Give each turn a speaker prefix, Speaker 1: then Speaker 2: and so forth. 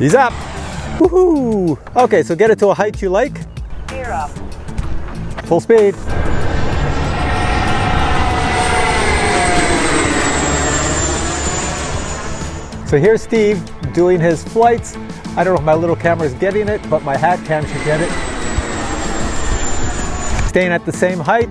Speaker 1: He's up. Woohoo! Okay, so get it to a height you like.
Speaker 2: 0.
Speaker 1: Full speed. So here's Steve doing his flights. I don't know if my little camera is getting it, but my hat cam should get it. Staying at the same height.